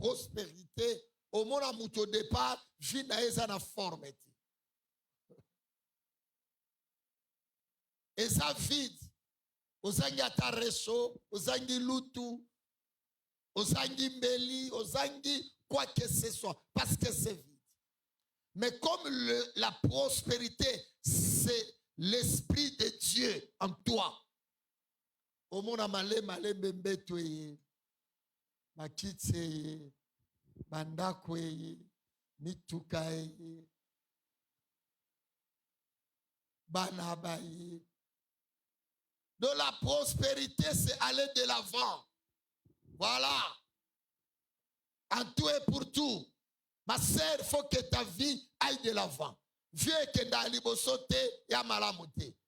prospérité, au monde au départ, vie na eza na forme. Et ça vide. Ozangi atareso, ozangi lutu, ozangi mbeli, ozangi quoi que ce soit, parce que c'est vide. Mais comme la prospérité, c'est l'Esprit de Dieu en toi. Au monde male mbembetwe, makitse, bandakwe, mitukaye, banabaye. De la prospérité, c'est aller de l'avant. Voilà. En tout et pour tout. Ma sœur, il faut que ta vie aille de l'avant. Viens que dans l'Ibosote, il y a malamoté.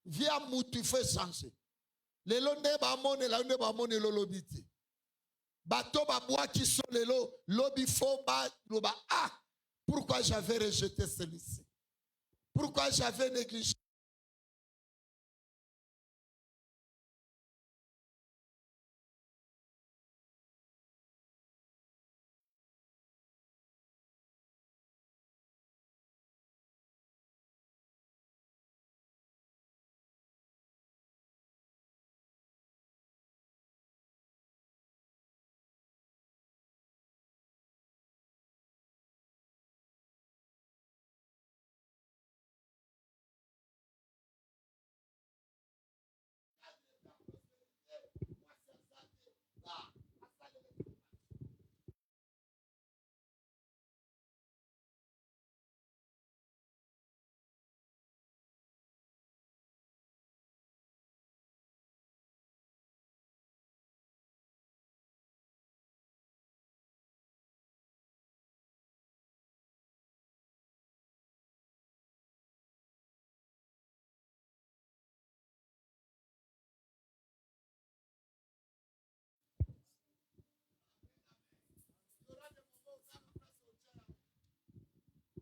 Viens moutou, il faut changer. Les londe bamone, la londe bamone, lolobiti. Bateau babois qui sont les lots, lobifo ba, loba. Ah, pourquoi j'avais rejeté celui-ci? Pourquoi j'avais négligé?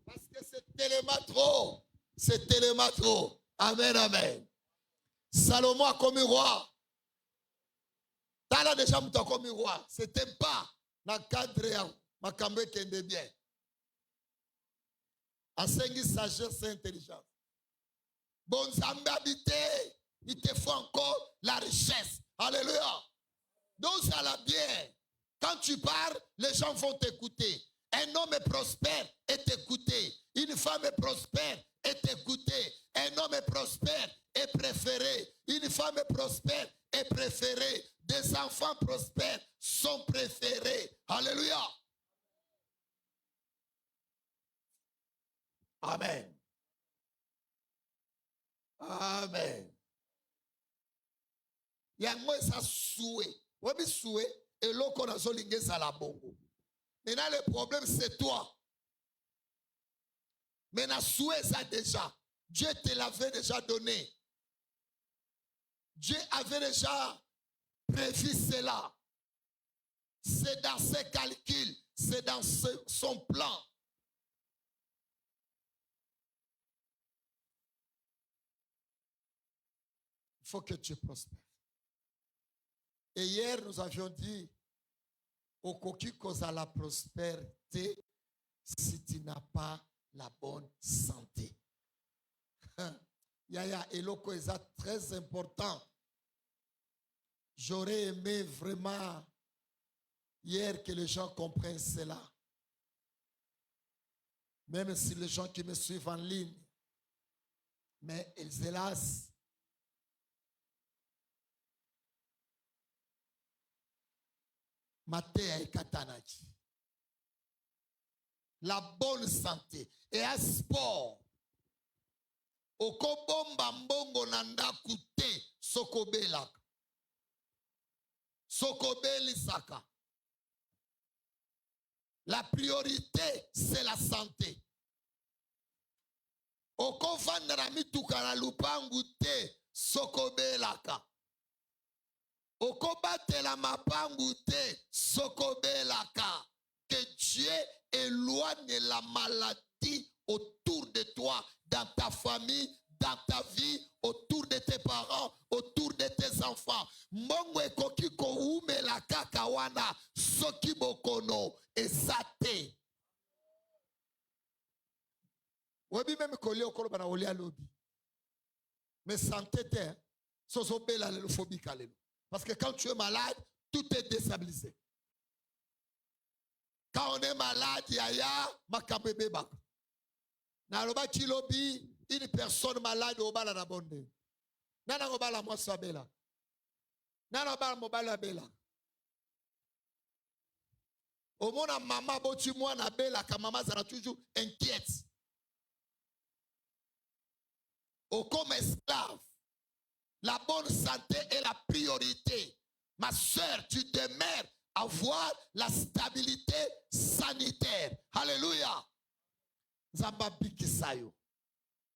Parce que c'est tellement trop. C'est tellement trop. Amen, amen. Salomon a commis roi. T'as déjà mouta commis roi. C'était pas dans le cadre ma cambe qui est bien. Enseigner sagesse et intelligence. Bon Zambé habité. Il te faut encore la richesse. Alléluia. Donc ça l'a bien. Quand tu parles, les gens vont t'écouter. Un homme est prospère est écouté. Une femme est prospère est écoutée. Un homme est prospère est préféré. Une femme est prospère est préférée. Des enfants prospères sont préférés. Alléluia. Amen. Amen. Il y a moi ça souhait. Oui, souhait. Et l'autre qu'on a soligné ça la bongo. Maintenant, le problème, c'est toi. Maintenant, souhait ça déjà. Dieu te l'avait déjà donné. Dieu avait déjà prévu cela. C'est dans ses calculs. C'est dans son plan. Il faut que tu prospères. Et hier, nous avions dit, au coquille cause à la prospérité, si tu n'as pas la bonne santé. Yaya, eloko est très important. J'aurais aimé vraiment hier que les gens comprennent cela. Même si les gens qui me suivent en ligne, mais hélas, Matéa et Katanachi. La bonne santé et un sport. Okobomba mbongo nanda kute sokobelaka. Sokobeli saka. La priorité, c'est la santé. Okovandra mitukana lupangu te sokobelaka. Okobatela mapangu te sokobelaka. Que Dieu éloigne la maladie autour de toi, dans ta famille, dans ta vie, autour de tes parents, autour de tes enfants. Mbongo ekoki koumela kaka wana soki bokono esate. Webi même koli okolo bana oli alobi. Mais santé te soso bela le phobie kalelo. Parce que quand tu es malade, tout est déstabilisé. Quand on est malade, yaya makabebe bak. Na loba kilobi une personne malade au bala na bonde. Nana obala moi sabela. Nana obala mobala bela. Au mona maman boti moi na bela ka maman sera toujours inquiète. Au comme esclave, la bonne santé est la priorité. Ma soeur, tu demeures à avoir la stabilité sanitaire. Alléluia. Zamba bikisayo.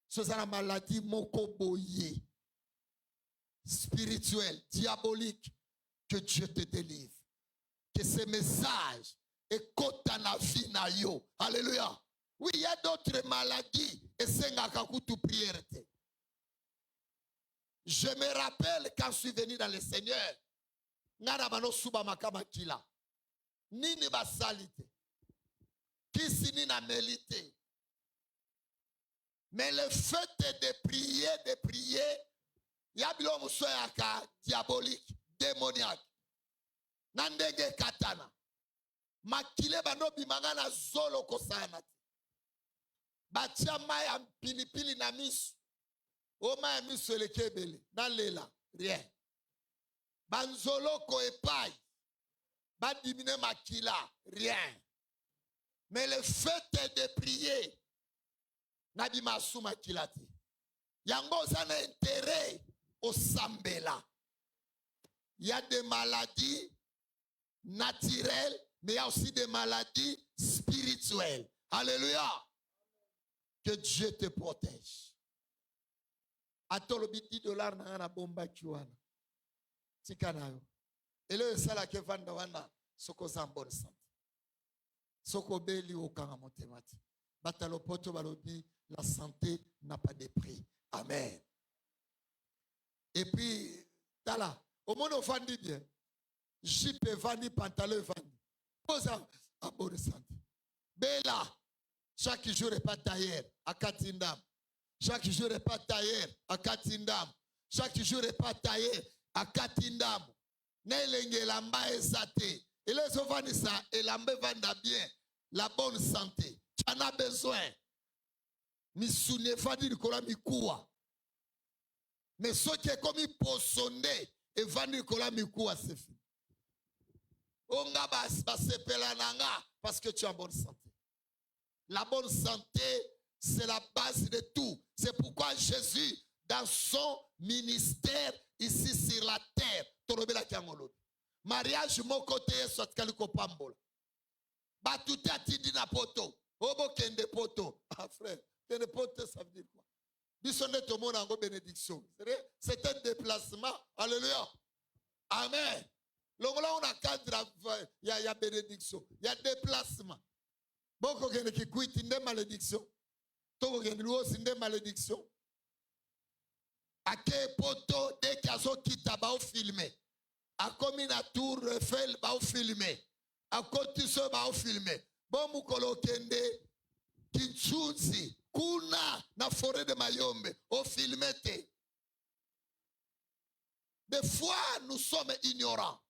C'est une maladie mokoboye, spirituelle, diabolique. Que Dieu te délivre. Que ce message écoute dans la vie na yo. Alléluia. Oui, il y a d'autres maladies. Et c'est ngakakutu prière. Je me rappelle quand je suis venu dans le Seigneur. Ngana bano suba makama kila. Nini basalite. Kisi nina melite. Mais le fait de prier, yabilo musoyaka diabolique, démoniaque. Nandege katana. Makile bano bimangana zolo kosana. Batia maya pilipili na misu. Oma misu le kebele. Nalela, rien. Banzolo ko epai. Badimine makila, rien. Mais le fait de prier, Nabi Masuma Kilati. Yango zana intérêt au Sambela. Il y a des maladies naturelles, mais il y a aussi des maladies spirituelles. Alléluia. Que Dieu te protège. Atolobi $10 na bomba kiwana. Tikanayo. Et le sala ke vanda wana soko za bonne santé. Soko beli okanga motemati. Batalopoto balobi, la santé n'a pas de prix. Amen. Et puis, tala, au monde vandi bien. Jipe vandi, pantalon vandi. Pose à bonne santé. Bella, chaque jour est pas tailleur à Katindam. Chaque jour est pas tailleur à Katindam. Chaque jour est pas tailleur à Katindam. Nelenge lamba esate. Et les ovani ça, et lambe vanda bien. La bonne santé. Tu en as besoin. Misune vandi nikola mikuwa. Mais ce qui est comme posonde et vandi nikola mikuwa c'est fini. Onga basepela nanga parce que tu as bonne santé. La bonne santé, c'est la base de tout. C'est pourquoi Jésus, dans son ministère ici sur la terre, torobela kiangolo. Mariage mon côté soit kaliko pambola. Batute atindi na poto. Obo kende poto. Ah frère, kende poto ça veut dire quoi? Bisonne to mona ngo bénédiction. C'est un déplacement. Alléluia. Amen. Longola on a cadre il y a bénédiction. Il y a déplacement. Boko kende ki kuiti nde malédiction. Toko kende luo sinde malédiction. Ake poto dès qu'azo kita ba filmer. A comme na tour Eiffel ba filmer. A côté so ba filmer. Bon mukolo kende kinchunzi kuna na forêt de Mayombe au filmete. Des fois nous sommes ignorants.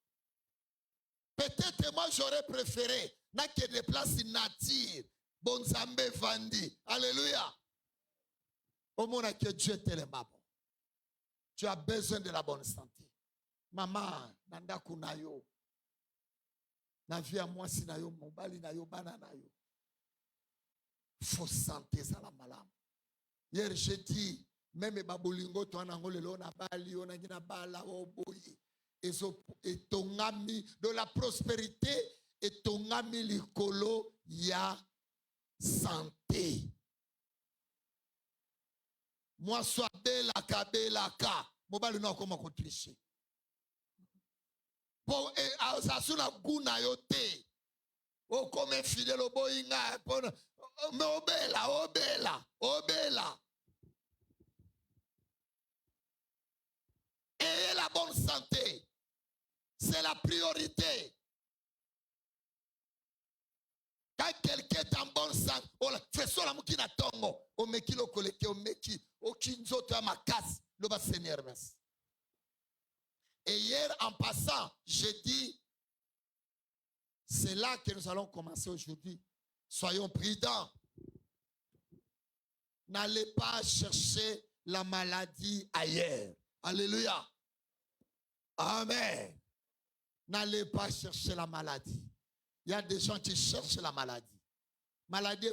Peut-être moi j'aurais préféré n'a que des places nature. Bon Zambé Vandi. Alléluia. Au monde que Dieu te le mabo. Tu as besoin de la bonne santé. Maman, nanda kunayo. Na vie à moi si nayo mobali nayo bana nayo. Faut santé ça la malam. Hier j'ai dit même babolingo to anangole lo na bali ona ngina bala oboyi. Et ton ami de la prospérité et ton ami likolo ya santé. Moi soit bela ka mobali no comment ko tricher. Bon et asasuna guna yote. O comme fidèle au boyinga mais obela. ayez la bonne santé. C'est la priorité. Quand quelqu'un est en bonne santé, fais ça la mukina tongo, o meki lo koleke, o meki, o kinzoto ma casse, le bas Seigneur merci. Et hier en passant, j'ai dit, c'est là que nous allons commencer aujourd'hui. Soyons prudents. N'allez pas chercher la maladie ailleurs. Alléluia. Amen. N'allez pas chercher la maladie. Il y a des gens qui cherchent la maladie. Maladie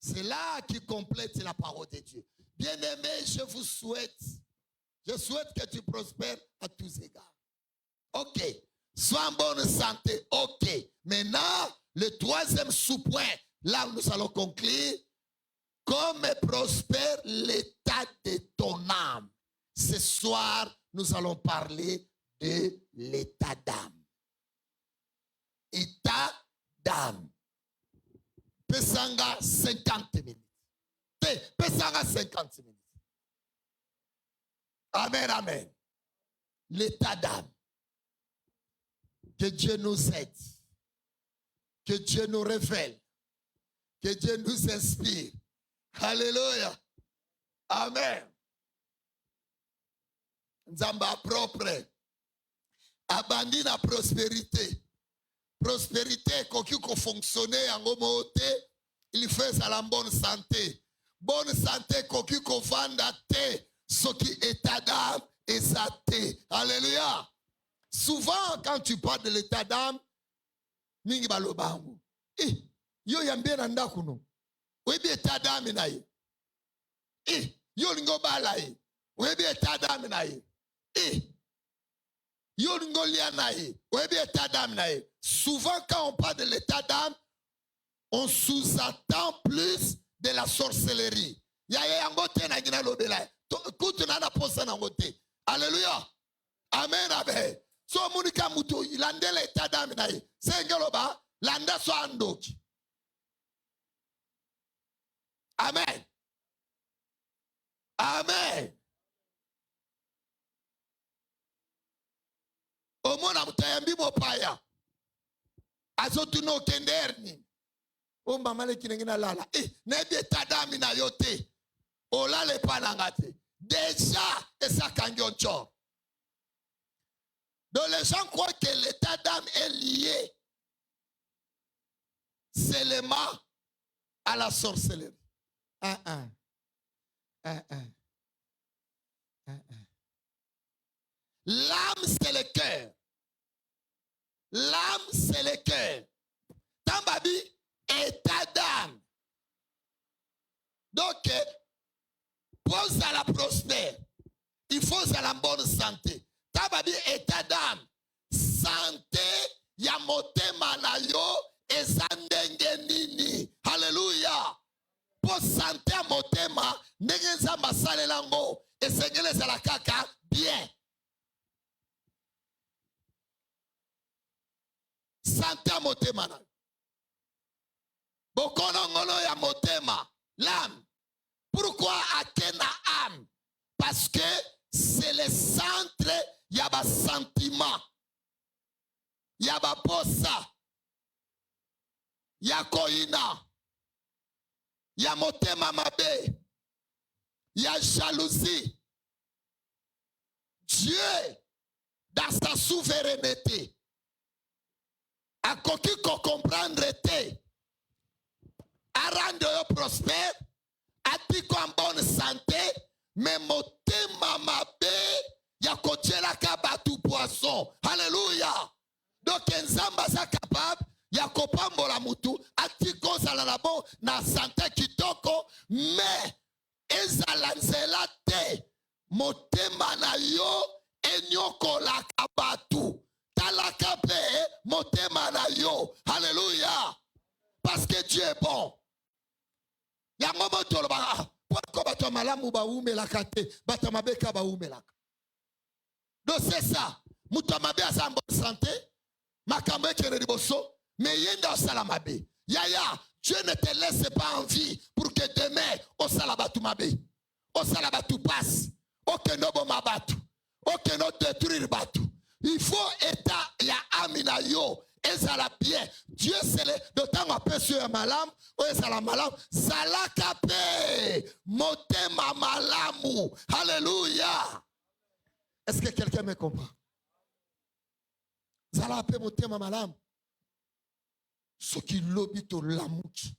c'est là qui complète la parole de Dieu. Bien-aimé, je souhaite que tu prospères à tous égards. Ok. Sois en bonne santé. Ok. Maintenant, le troisième sous-point, là où nous allons conclure. Comme prospère l'état de ton âme. Ce soir, nous allons parler de l'état d'âme. État d'âme. Pesanga 50 minutes. Pesanga 50 minutes. Amen, amen. L'état d'âme. Que Dieu nous aide. Que Dieu nous révèle. Que Dieu nous inspire. Alléluia. Amen. Nzamba propre. Abandine la prospérité. Prospérité, koki ko fonctionner en gomote, il fait à la bonne santé. Bonne santé, koki ko vanda te, ce qui est d'âme et sa te. Alléluia. Souvent, quand tu parles de l'état d'âme, mingi balobangu. Yo yambie nanda kuno. Webi état d'âme na ye. Yo lingo bala ye. Webi état d'âme na ye. Yo lingo lia na ye. Webi état d'âme na ye. Souvent, quand on parle de l'état d'âme, on sous-attend plus de la sorcellerie. Alléluia. Amen, amen. So munika mutu ilande l'état d'âme na ye. Sengeloba landa so andoki. Amen. Amen. Omona mutayambi mopaya. Azotuno kenderni. O mamale kinengina lala. Nebi etadami na yote. Olale panangate. Déjà, et ça kangioncho. Donc les gens croient que l'état d'âme est lié seulement à la sorcellerie. L'âme, c'est le cœur. L'âme, c'est le cœur. Tambabi, état d'âme. Donc, pose à la prospère. Il faut à la bonne santé. Tambabi, état d'âme. Santé, yamote manayo, et zandengenini. Alléluia. Pour santé à motema, nengenza masale lango, et sengele zalakaka, bien. Santé à motema. Bokonongono ya motema. L'âme. Pourquoi akena âme? Parce que c'est le centre yaba sentiment. Yaba posa. Yakoina. Ya motema mabe. Ya jalousie. Dieu, dans sa souveraineté, a koki ko comprendre te, a rendre yo prospère, a dit ko en bonne santé, mais motema mabe, ya kotiela kabatu poisson. Alléluia. Donc nzamba sa capable, ya kopambola mutu, a dit ko zala bon na santé kitoko, mais ezala nzela te, motema na yo, enyoko la kabatu. Alléluia. Parce que Dieu est bon. Donc c'est ça. Mutamabe a sa bonne santé. Makambe kere riboso. Mais yenda salamabe. Yaya, Dieu ne te laisse pas en vie pour que demain au salabatumabe. osala batu passe, okendo boma batu, okendo détruire batu. Il faut état ya amina yo ezala bien. Dieu c'est le d'autant appelle sur malam o ezala malam salaka pe motema malamu. Alléluia. Est-ce que quelqu'un me comprend? Zala pe motema malamu. Ce qui lobi to lamuki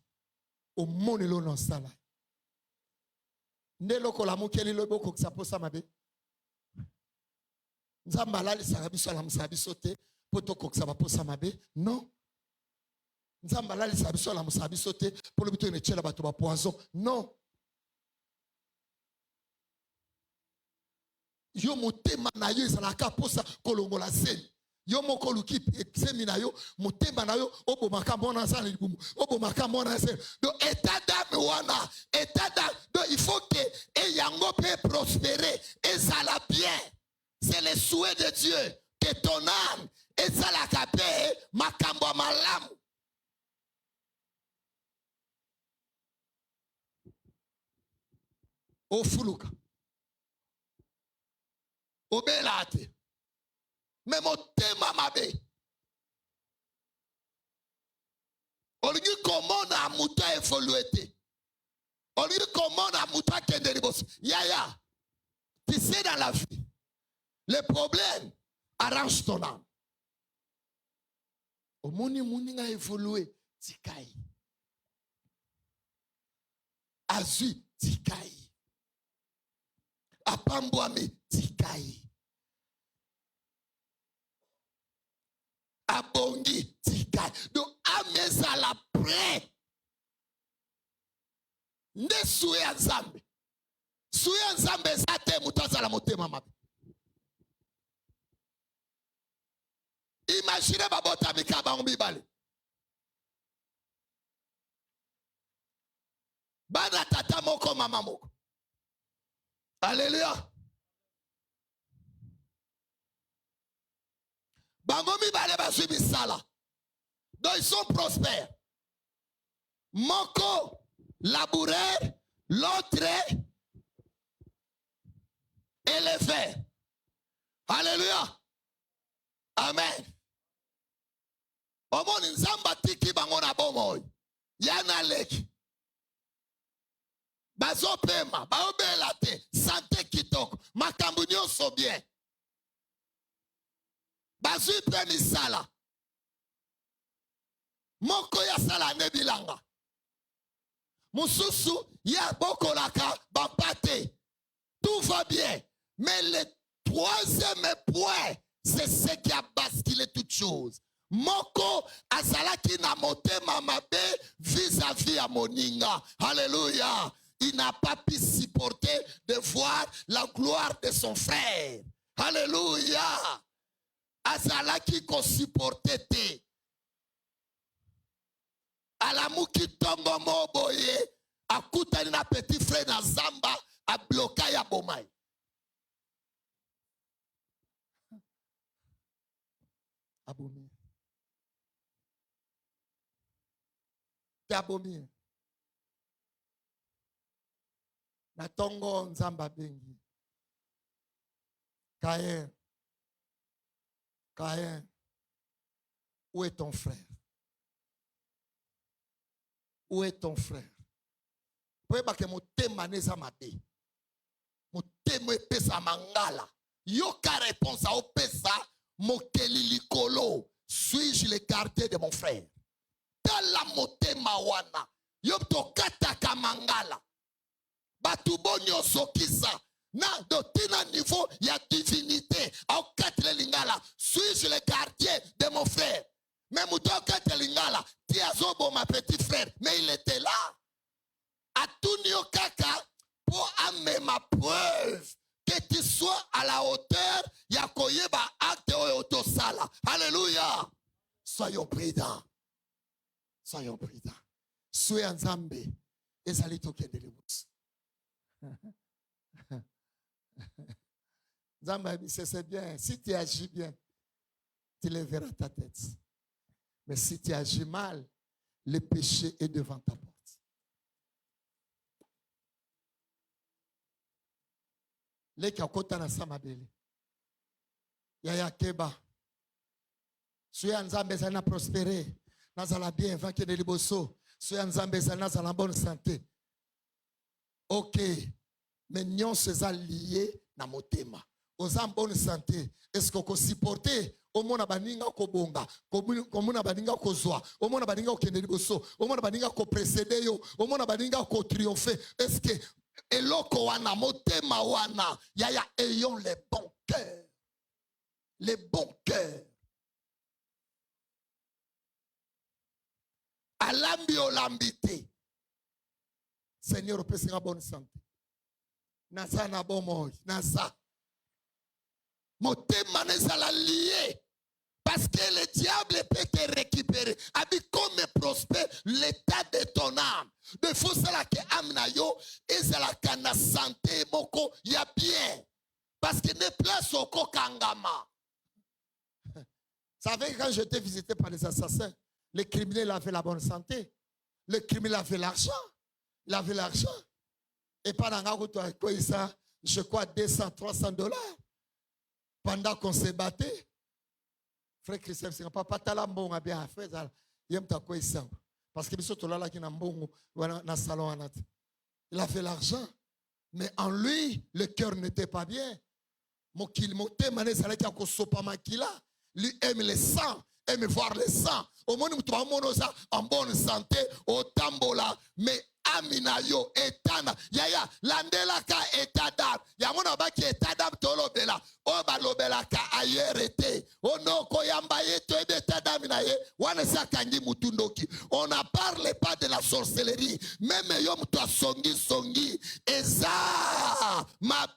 au monde lo non sala. Ndelo ko lamuki li lobi ko saposa mabe. Nzambala sarabi sola musabi sote poto koksa baposa mabe. Non. Nzambala sarabi sola musabi sote pour le bito ne tchela bato ba poison. Non. Yo motema na yo ezalaka posa kolongola seni. Yo moko luki semina yo motema na yo obomaka mona sana libumu obomaka mona sana. Donc état d'âme wana état d'âme donc il faut que et yango peut prospérer et ça la bien. C'est le souhait de Dieu que ton âme et ça la capé makambo malamu. Ofuluka obelate mais motema mabe olingi komona muta évolué olingi komona muta kende liboso yaya. Tu sais dans la vie le problème arrange ton âme. Omoni muninga évolué tikai azui tikai apambwami tikai abongi tikai. Donc ameza la prêt nde suya nzambe zate mutaza la motema mabe. Imaginez babota mikaba ngibale bana tata moko mama moko. Alléluia. Bangomi bale basui bisala. Donc ils sont prospères. Moko laboureur, l'autre élevé. Alléluia. Amen. Omoni nzamba tiki bango na bomoy. Yana leki. Bazo pema, baobela te, santé kitoko, makambu nyonso bien. Bazui premi sala. Moko ya sala nebilanga. Mususu ya bokolaka bapate. Tout va bien. Mais le troisième point, c'est ce qui a basculé toutes choses. Moko azalaki na motema mabe vis-à-vis à moninga. Alléluia. Il n'a pas pu supporter de voir la gloire de son frère. Alléluia. Azalaki ko supporter te. Alamuki tongo moboye. Akutani na petit frère na zamba. A bloqué ya bomai. Abomi. Te abomi. Na tongo nzamba bengi. Caïn. Caïn. Où est ton frère? Où est ton frère? Poeba ke motema neza mabe. Motema pesa mangala. Yoka réponse à opesa mokeli likolo. Suis-je le quartier de mon frère? Tala motema wana. Yopto kata kamangala. Batu bonyo sokisa. Na dotina niveau ya divinité. Au katre lingala. Suis-je le quartier de mon frère? Mais mouto katre lingala. Tiazobo ma petit frère. Mais il était là. Atunio kaka. Pour amener ma preuve. Que tu sois à la hauteur. Yakoyeba acte otosala. Alléluia. Soyons prudents. Soyons prudents. Soyez en Zambé. Et ça l'est au de l'Église. Zambé, c'est bien. Si tu agis bien, tu lèveras ta tête. Mais si tu agis mal, le péché est devant ta porte. leki akota na samabele yaya keba suya nzambe za na prospérer nazala bien vainque de liboso suya nzambe za nazala en bonne santé. OK, mais nyonso eza lié na motema. Oza en bonne santé, est-ce que ko supporter omona baninga kobonga, komona baninga kozwa, omona baninga okende liboso, omona baninga ko précéder yo, omona baninga ko triompher. Est-ce que eloko wana motema wana yaya ayons les bons cœurs. Les bons cœurs. Alambi olambité. Seigneur, au pèse bonne santé. Nasa na bon moi, nasa. Motema nezala lié. Parce que le diable peut te récupérer. Abi comme prospère l'état de ton âme. De faut cela que âme na yo ezala kana santé moko ya bien. Parce que ne place au kokangama. Vous savez, quand j'étais visité par les assassins, les criminels avaient la bonne santé. Le criminel avait l'argent. Il avait l'argent. Et pendant que ça, je crois 200, 300 dollars. Pendant qu'on se battait, frère Christian, c'est pas talambon à bien faire ça. Il aime ta quoi ça. Parce que biso tolala ki na mbongo na salon anat. Il avait l'argent, mais en lui, le cœur n'était pas bien. Mon kilmote mané ça qui a ko sopa makila. Lui aime le sang, aime voir le sang. Au moins nous trouvons ça en bonne santé au tambola, mais amina yo etana yaya landela ka etadam yamona baki etadam tolobela o balobela ka ayerete ono ko yamba yeto etadam na ye wana sakangi mutundoki. On ne parle pas de la sorcellerie, même yo mtu songi songi eza mabe.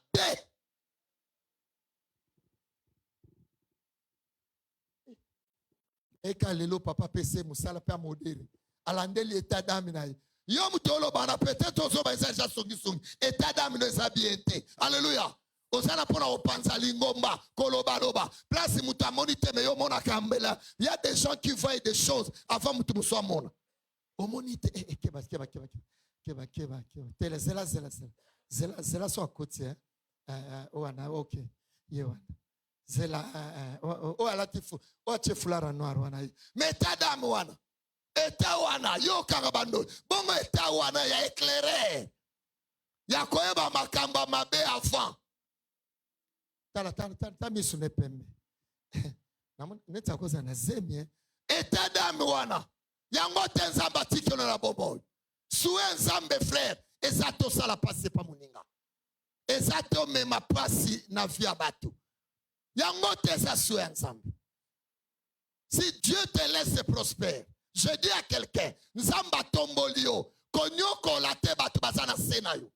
Eka lelo papa pese musala pa modere alandeli etadam na ye. Yom tolo bana peut-être ozo ba isa songi songi état d'âme ne sabiente. Alléluia. Osana pona opanza lingomba koloba loba. Place muta monite me yo mona kambela. Il y a des gens qui voient des choses avant mutu muswa mona. O monite keba. Tele zela so akoti wana OK. Yewana. Zela alatifu chefulara noir wana. Meta d'âme wana. Etawana yo karabando bongo etawana ya éclairé ya koyeba makamba mabe avant tala misu ne pembe neta koza na zemie etadami wana yango te nzambe atikelo na boboy suwe nzambe frère ezato sala pasi pa moninga ezato mema pasi na via bato yango te za suwe nzambe. Si Dieu te laisse prospère, je dis à quelqu'un, Nzamba tombolio, konyoko la te batu bazana senayo.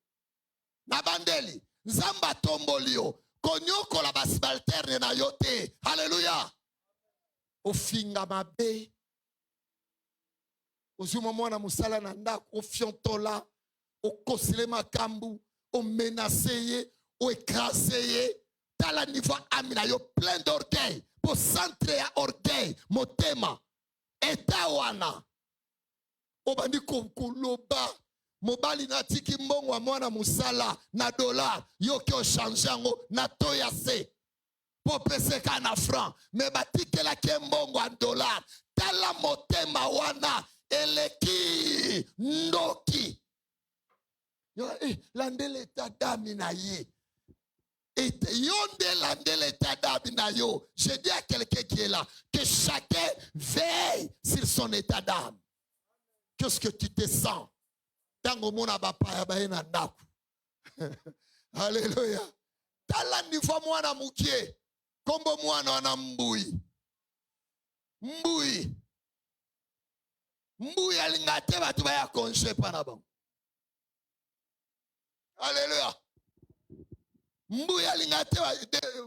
Nabandeli, Nzamba tombolio, konyoko la basibalterne na yote. Alléluia. Ofinga mabe. Ozuma mwana musala na ndako, ofiontola, okosile makambu, o menaceye, o écraseye. Tala niveau amina yo plein d'orgueil, pour centrer à orgueil, motema. Etawana obandi koloba mobali natiki mbongo wa mwana musala na dollar yoki o changeango na toya se popeseka na franc me batikela ke mbongo wa dollar tala motema wana eleki ndoki yo landele tadami na ye. Je dis à quelqu'un qui est là que chacun veille sur son état d'âme. Qu'est-ce que tu te sens? Alléluia. Tala niveau mwana mukie kombo mwana wana mbui alingate batu baya konje pana bon. Alléluia. Mbui alingate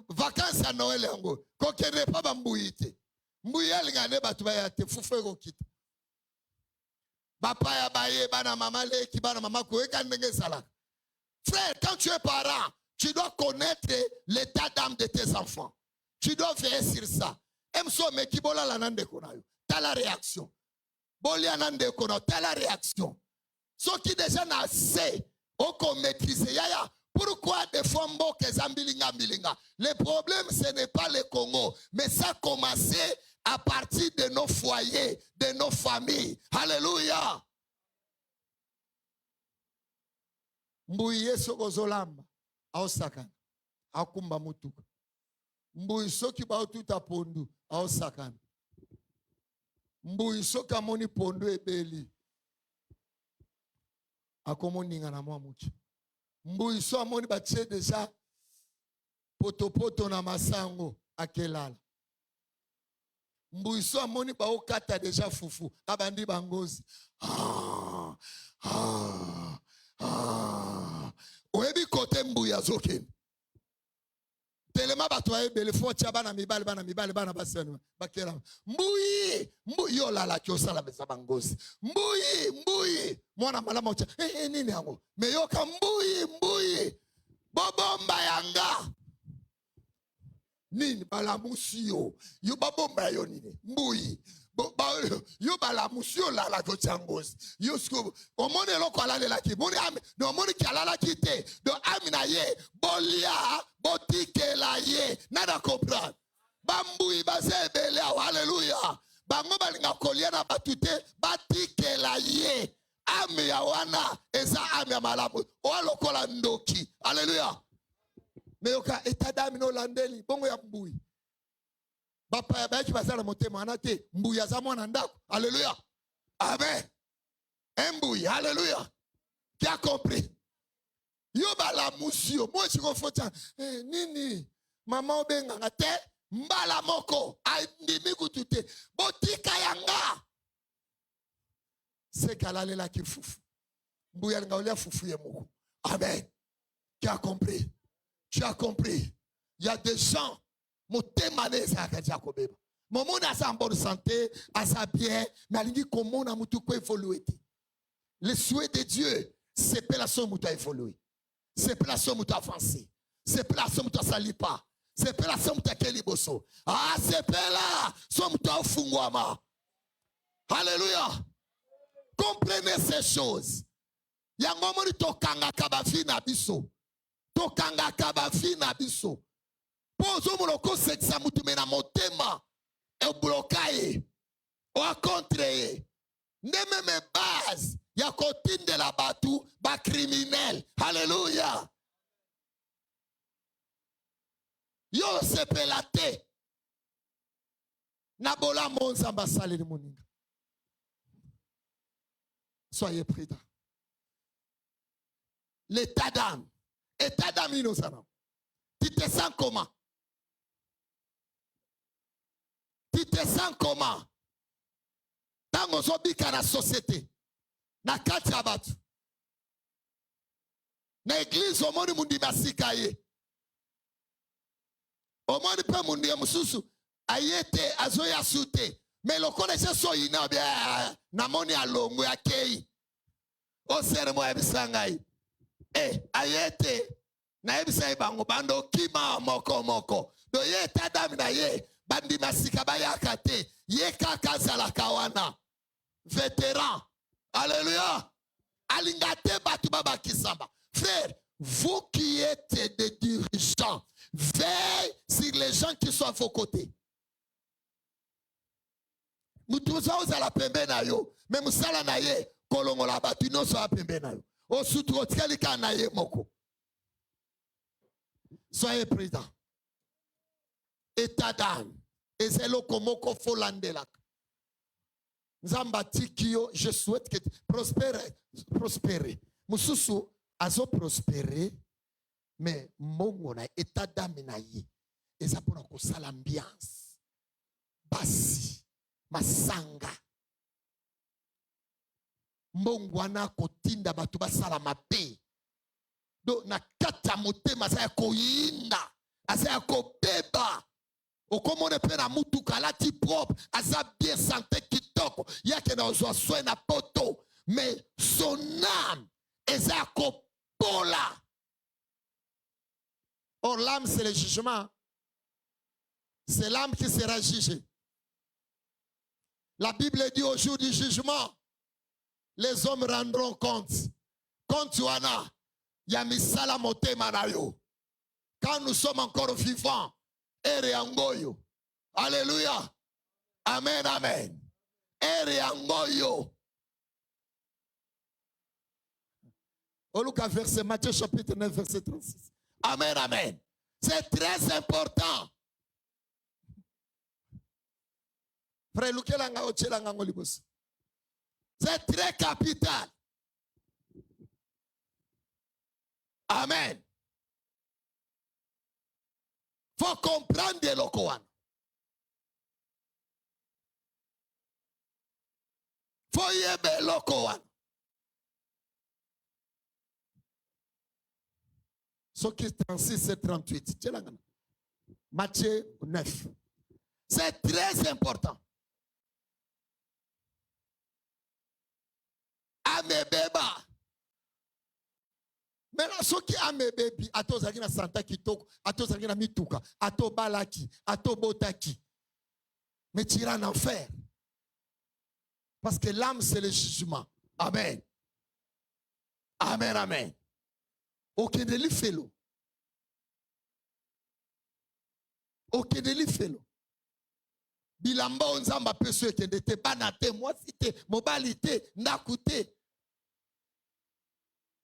vacances à Noël yango kokere pa ba mbui te mbui alingane batu ba te fufe ko kita papa ya baye bana mama leki bana mama ko eka ndenge sala. Frère, quand tu es parent, tu dois connaître l'état d'âme de tes enfants. Tu dois veiller sur ça. Emso me kibola la nande konayo ta la réaction bolia nande konayo ta la réaction. Ce qui déjà n'a assez oko maîtriser yaya Pourquoi des fois le problème, ce n'est pas le Congo, mais ça a commencé à partir de nos foyers, de nos familles. Alléluia. Mbuyi yeso kozolamba aosakana akumba mutuka. Mbuyi soki baotuta pondu aosakana. Mbuyi soki amoni pondu ebeli akomoninga na mwa muchi. Mbuyi so amoni batie deja potopoto na masango akelala. Mbuyi so amoni baokata deja fufu abandi bangozi. Oebi kote mbuyi azokeni. Telema bato ebele fo tia bana mibale bana basenu bakela. Mbuyi yo lala kyosala besa bangozi. Mbuyi mwana malama tia nini yango meyoka mbuyi bobomba yanga nini balamusi yo babomba yo nini mbuyi yo balamusi yo lala kochangozi yo sko omone loko alalela ki moni ami no moni ki alala ki te do ami na ye bolia botikela ye nada comprendre bambuyi bazebele haleluya bango balinga kolia na batute batikela ye ami ya wana eza ami ya malamu olokola ndoki haleluya meyoka etadami no landeli bongo ya mbuyi bapa ya baki basala motema anate mbuyi aza mwana ndako haleluya amen mbuyi haleluya qui a compris yo bala musio moi chiko fota nini mama obenga te mbala moko andimi kutute botika yanga c'est kalalela ki fufu mbuyi alanga olia fufu ye moko amen qui a compris. Tu as compris. Il y a des gens, mon témané, ça a déjà coupé. Mon monde a en bonne santé, a sa bien, mais il dit comment on a tout quoi évoluer. Le souhait de Dieu, c'est pas la somme où tu as évolué. C'est pas la somme où tu as avancé. C'est pas la somme où tu as sali pas. C'est pas la somme où tu as keliboso. Ah, c'est pas la somme où tu as fungwama. Alléluia. Comprenez ces choses. Il y a un moment où tu as kanga kabafi na biso. Tokanga kabafi na biso pozo muloko sekisa mutu mena motema e blokaye o contre ndeme me base ya kotindela batu ba criminel haleluya yo sepelate na bola monza basale ni moninga soyez prudents. L'état d'âme. État d'âme innocent. Tu te sens comment? Tu te sens comment? Dans la société, na kati abatu, na église omoni mundi masika ye, omoni pe mundi ya mususu ayete azoya sute, mais le connaissance so ina bia na moni alongo ya kei, o seremo ya bisangai. Ayete na ebisa ibango bando kima moko do ye tadami na ye bandi masika bayakate ye kaka zala kawana vétéran alléluia alingate batu baba kisamba frère vous qui êtes des dirigeants veillez sur les gens qui sont à vos côtés mutuza ozala pembe na yo mais musala na ye kolongola batu nyonso ya pembe na yo. Soyez prudents. État d'âme. Et c'est le komoko folandelak. Nzamba tikio, je souhaite que prospérer. Mususu azo prospérer, mais mongona état d'âme na ye. Et ça pour que l'ambiance. Basi, masanga. Mbongwana kotinda batu basala mabe do na kata motema sa koyinda asa kobeba okomone pe na mutu kalati propre asa bien santé kitoko yake na ozwa soin na poto mais son âme esa kopola. Or l'âme c'est le jugement, c'est l'âme qui sera jugée. La Bible dit au jour du jugement les hommes rendront compte. Compte wana ya misala motema na yo. Quand nous sommes encore vivants, ere yangoyo. Alléluia. Amen, amen. Ere yangoyo. Au Luc verset Matthieu chapitre 9 verset 36. Amen, amen. C'est très important. Frère Lukelanga ochelanga ngolibos. C'est très capital. Amen. Faut comprendre de l'okoan. Faut yebe l'okoan. Ce qui est 36 et 38. Matthieu 9. C'est très important. Amebeba. Maintenant, ceux qui amebebi, ato zagina santa kitoko, ato zagina mituka, ato balaki, ato botaki. Mais tu iras en enfer. Parce que l'âme, c'est le jugement. Amen. Amen, amen. Aucun de lui fait l'eau. Aucun de lui fait l'eau. Bilamba onzamba peso ekendete banate mwasite mobilité nakute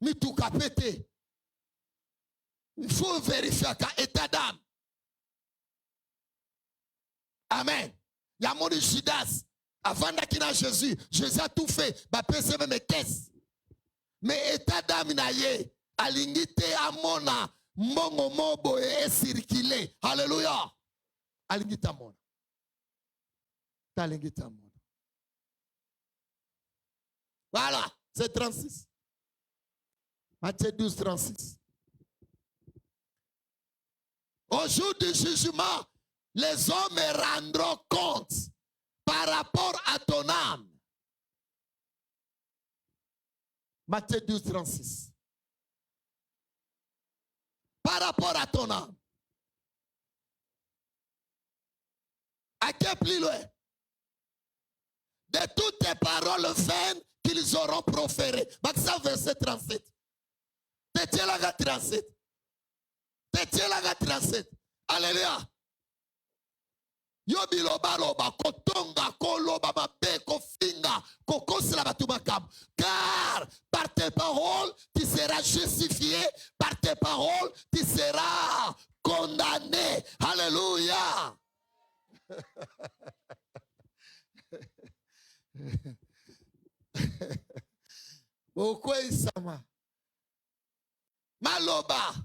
mituka pete. Il faut vérifier ka état d'âme. Amen. Ya moni Judas avant d'akina Jésus, Jésus a tout fait, ba pese même caisse. Mais état d'âme na ye alingite amona mbongo mobo e circuler. Alléluia. Alingite amona. Voilà, c'est 36. Matthieu 12, 36. Au jour du jugement, les hommes rendront compte par rapport à ton âme. Matthieu 12, 36. Par rapport à ton âme. À quel plus loin? De toutes tes paroles vaines qu'ils auront proférées. Maxa verset 37. Tetelaga 37. Tetelaga 37. Alléluia. Yobiloba loba kotonga koloba mabe kofinga kokosela batumakabu. Car par tes paroles tu seras justifié, par tes paroles tu seras condamné. Alléluia. Okwe sama maloba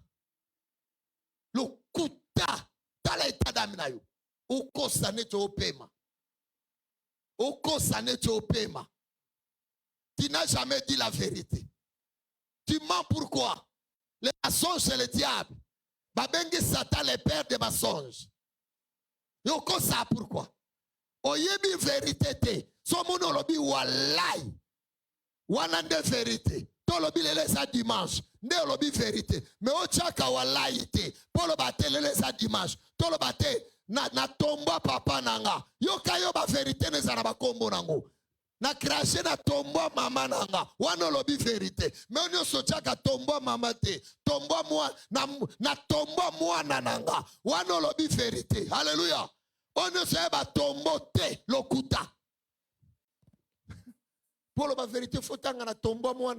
lokuta tala itadami na yo ukosa neto opema tu n'as jamais dit la vérité, tu mens. Pourquoi? Les mensonges c'est le diable. Babengi Satan le père des mensonges. Yokosa pourquoi? Oyebi vérité te somuno lobi walai wana de vérité to lobi lele sa dimanche nde lobi vérité mais o chaka walai te polo batelele sa dimanche to lo bate na tomba papa nanga yoka yo ba vérité ne zana ba kombo nango na craché na tomba mama nanga wana lobi vérité mais onyo so chaka tomba mama te tomba moi na tomba mwana nanga wana lobi vérité. Alléluia. On ne sait pas tomber lokuta. Pour la vérité, il faut que tu tombes moi.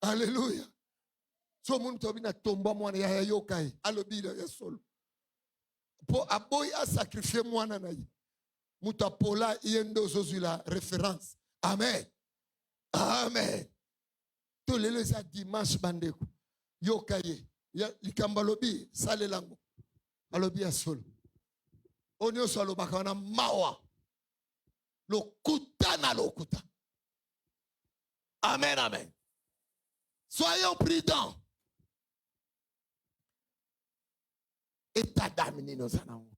Alléluia. So moun tobi na tomba moi ya yokai. Alobila ya solo. Pour aboy a sacrifier moi na yi. Muta pola yendo zozu la référence. Amen. Amen. To lelo sa dimanche bandeko. Yokai. Ya likamba lobi sale lango. Alobia solo. Onyo solo bakana mawa. Lokuta na lokuta. Amen, amen. Soyons prudents. État d'âme ni nos anango.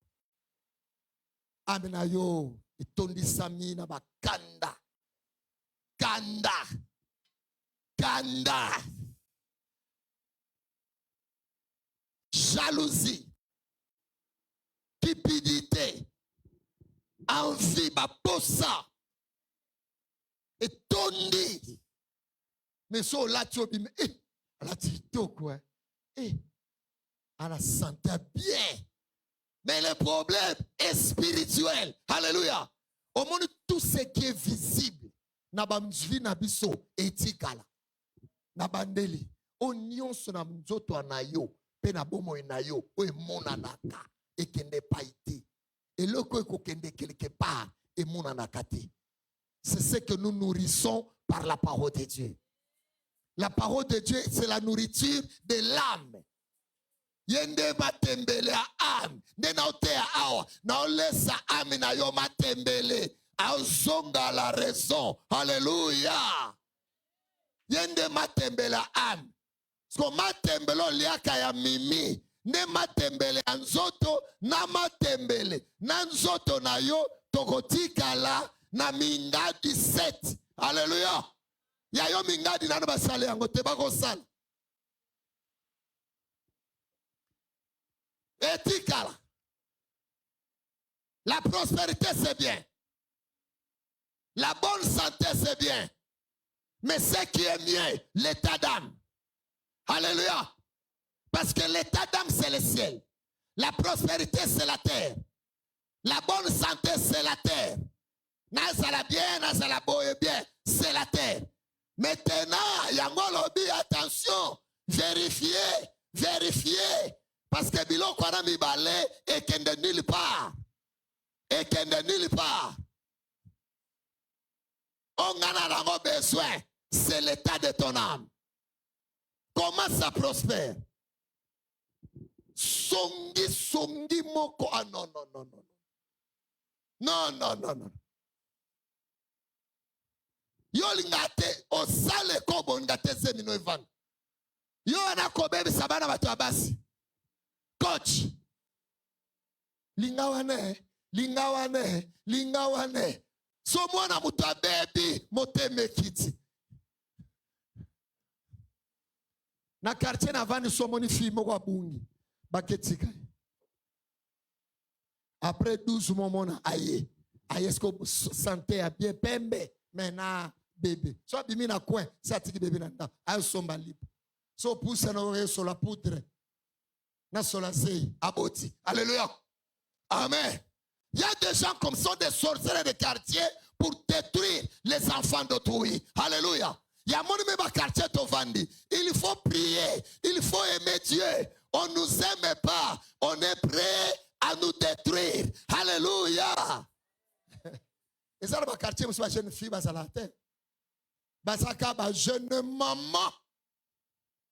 Amen ayo. Itondi samina bakanda. Kanda. Kanda. Jalousie. Cupidité, envie, baposa, et tondi, Mais so là tu obime, là tu to quoi? On la sentait bien. Mais le problème est spirituel. Alléluia. Au monde tout ce qui est visible, na bamzvi na biso etikala. Na bandeli, o nyonso na nzoto na yo, pe na bomo na yo, o emonanaka ekende pa ite. Eloko ekokende quelque part emonanaka te. C'est ce que nous nourrissons par la parole de Dieu. La parole de Dieu, c'est la nourriture de l'âme. Yende matembele a âme. Nena otea awa. Na olesa âme na yo matembele. Aozonga la raison. Alléluia. Yende matembele a âme. Sko matembele liaka ya mimi. Ne matembele anzoto na matembele. Na nzoto na yo tokotika la na mingadi 7. Alléluia. Ya yo mingadi na basale yango te bako sala. Éthique. La prospérité, c'est bien. La bonne santé, c'est bien. Mais ce qui est mieux, l'état d'âme. Alléluia. Parce que l'état d'âme, c'est le ciel. La prospérité, c'est la terre. La bonne santé, c'est la terre. Nazala bien, nazala boye bien, c'est la terre. Maintenant, yangolobi, attention, vérifiez, vérifiez. Parce que biloko wana mibale ekende nulle part. Ekende nulle part. On en a besoin. C'est l'état de ton âme. Comment ça prospère? Songi, songi moko. Ah non, non, non, non. Non, non, non, non. Yo lingate, osale kobo ngate zemino evan. Yo anakobebe sabana batu abasi. Coach, lingawane, lingawane, lingawane. So mwana muta baby, moteme kiti. Na quartier na vani so moni fi moko bungi, baketika. Après 12 moments aye, aye sko santé a bien pembe, mena bébé. So bimi na coin, sa tiki bébé na nda, ayo somba libre. So pousse na oreille sur la poudre. Alléluia. Amen. Il y a des gens comme ça, des sorciers de quartier pour détruire les enfants d'autrui. Alléluia. Il y a mon même quartier Tovandi. Il faut prier. Il faut aimer Dieu. On ne nous aime pas. On est prêt à nous détruire. Alléluia. Et ça, le quartier, c'est une jeune fille, c'est la terre. C'est une jeune maman.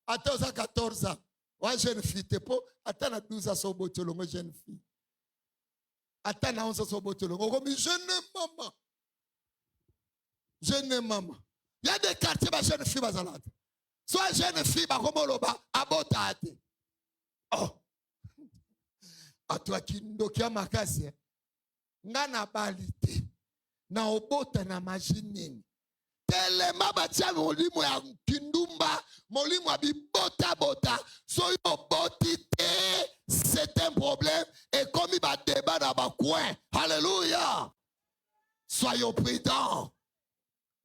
Attends, 14 ans. Une jeune fille, t'es pas. Attends, 12 ans, c'est une jeune fille. Attends, 11 ans, c'est une jeune maman. Jeune maman. Il y a des quartiers, une jeune fille, soit une jeune fille, abotade. Oh. A toi qui ndokia makasi. Ngana balite. Na obota na majinini. Telema batia molimo ya kindumba, molimo ya bibota bota. So yo botite, c'est un problème. Et comme il va débat dans ma coin. Alléluia. Soyons prudents.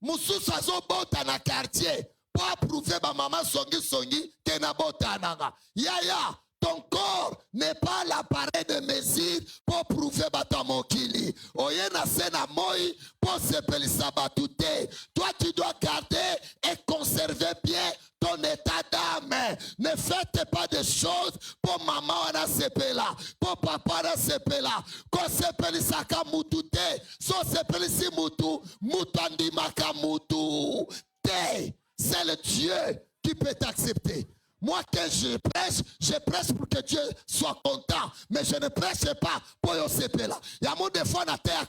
Moussou soiso bota na quartier. Pour approuver ma maman songi songi, kena bota nanga. Ya. Ton corps n'est pas l'appareil de mesure pour prouver ta mokili. Oyena sena moi pour se pelisa batute. Toi tu dois garder et conserver bien ton état d'âme. Ne faites pas de choses pour maman wana sepela, pour papa wana sepela. Ko se pelisa ka mutu te, so se pelisi mutu, mutu andimaka mutu te. C'est le Dieu qui peut t'accepter. Moi, quand je prêche pour que Dieu soit content. Mais je ne prêche pas pour Yosepe là. Il y a mon défaut à terre